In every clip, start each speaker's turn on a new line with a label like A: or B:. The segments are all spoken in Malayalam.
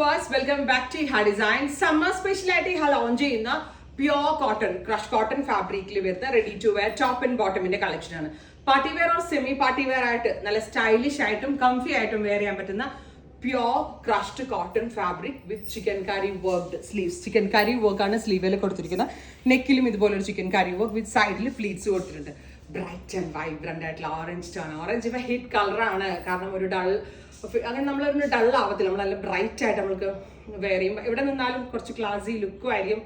A: viewers, welcome back to Iha Design. Summer speciality ha launch ചെയ്യുന്ന pure cotton, crushed cotton fabric ൽ വരുന്ന ready to wear top and bottom ന്റെ collection ആണ്. Party wear or semi party wear ആയിട്ട് നല്ല stylish ആയിട്ടും comfy ആയിട്ടും wear ചെയ്യാൻ പറ്റുന്ന pure crushed cotton fabric with chikankari worked sleeves. Chikankari work ആണ് സ്ലീവിൽ കൊടുത്തിരിക്കുന്നത്. നെക്കിലും ഇതുപോലെ ഒരു chikankari work with സൈഡിൽ pleats കൊടുത്തിട്ടുണ്ട്. ബ്രൈറ്റ് ആൻഡ് വൈബ്രന്റ് ആയിട്ടുള്ള ഓറഞ്ച് ആണ്. ഓറഞ്ച് ഇപ്പൊ ഹിറ്റ് കളറാണ്, കാരണം ഒരു ഡൾ അങ്ങനെ നമ്മളൊരു ഡൾ ആവത്തില്ല, നമ്മൾ നല്ല ബ്രൈറ്റ് ആയിട്ട് നമ്മൾക്ക് വെയർ ചെയ്യുമ്പോൾ എവിടെ നിന്നാലും കുറച്ച് ക്ലാസി ലുക്കും ആയിരിക്കും,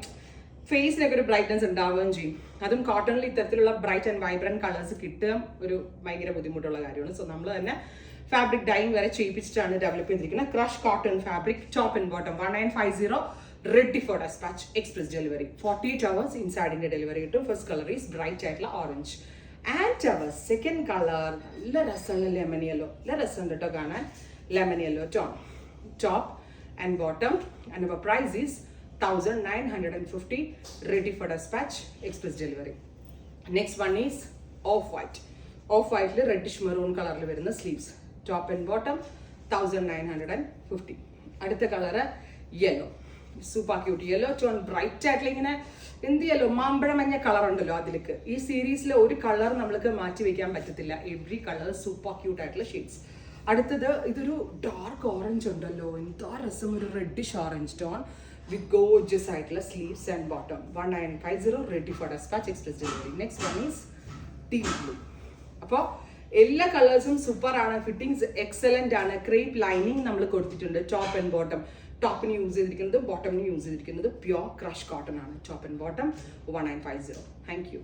A: ഫേസിനൊക്കെ ഒരു ബ്രൈറ്റ്നസ് ഉണ്ടാവുകയും ചെയ്യും. അതും കോട്ടണിൽ ഇത്തരത്തിലുള്ള ബ്രൈറ്റ് ആൻഡ് വൈബ്രന്റ് കളേഴ്സ് കിട്ടുക ഒരു ഭയങ്കര ബുദ്ധിമുട്ടുള്ള കാര്യമാണ്. സോ നമ്മൾ തന്നെ ഫാബ്രിക് ഡൈയിങ് വരെ ചെയ്യിപ്പിച്ചിട്ടാണ് ഡെവലപ്പ് ചെയ്തിരിക്കുന്നത്. Crush cotton fabric top and bottom 1950 ready for dispatch, express delivery. 48 hours inside in the delivery to first color is bright ആയിട്ടുള്ള orange. And our second color നല്ല രസമുള്ള ലെമൺ യെല്ലോ, നല്ല രസമുണ്ട് കേട്ടോ കാണാൻ. Lemon yellow tone, top and bottom, and our price is 1950, ready for dispatch, express delivery. Next one is off white. Off white reddish maroon കളറിൽ വരുന്ന സ്ലീവ്സ്, ടോപ്പ് ആൻഡ് ബോട്ടം 1950. അടുത്ത colour yellow, super cute yellow tone, bright ആയിട്ടുള്ള ഇങ്ങനെ എന്ത് യെല്ലോ, മാമ്പഴ മഞ്ഞ കളർ ഉണ്ടല്ലോ അതിലേക്ക്. ഈ സീരീസിലെ ഒരു കളർ നമ്മൾക്ക് മാറ്റി വെക്കാൻ പറ്റത്തില്ല, എവ്രി കളർ സൂപ്പർ ക്യൂട്ട് ആയിട്ടുള്ള ഷെയ്ഡ്സ്. അടുത്തത് ഇതൊരു ഡാർക്ക് ഓറഞ്ച് ഉണ്ടല്ലോ, എന്താ രസം, ഒരു reddish orange tone with gorgeous ആയിട്ടുള്ള sleeves and bottom 1950, ready for dispatch, express delivery. Next one is teal blue. അപ്പോൾ എല്ലാ കളേഴ്സും സൂപ്പർ ആണ്, ഫിറ്റിംഗ്സ് എക്സലന്റ് ആണ്. ക്രേപ്പ് ലൈനിങ് നമ്മൾ കൊടുത്തിട്ടുണ്ട് ടോപ്പ് ആൻഡ് ബോട്ടം. ടോപ്പിന് യൂസ് ചെയ്തിരിക്കുന്നത്, ബോട്ടമിന് യൂസ് ചെയ്തിരിക്കുന്നത് പ്യോർ ക്രഷ് കോട്ടൺ ആണ്. Top and bottom 1950. Thank you.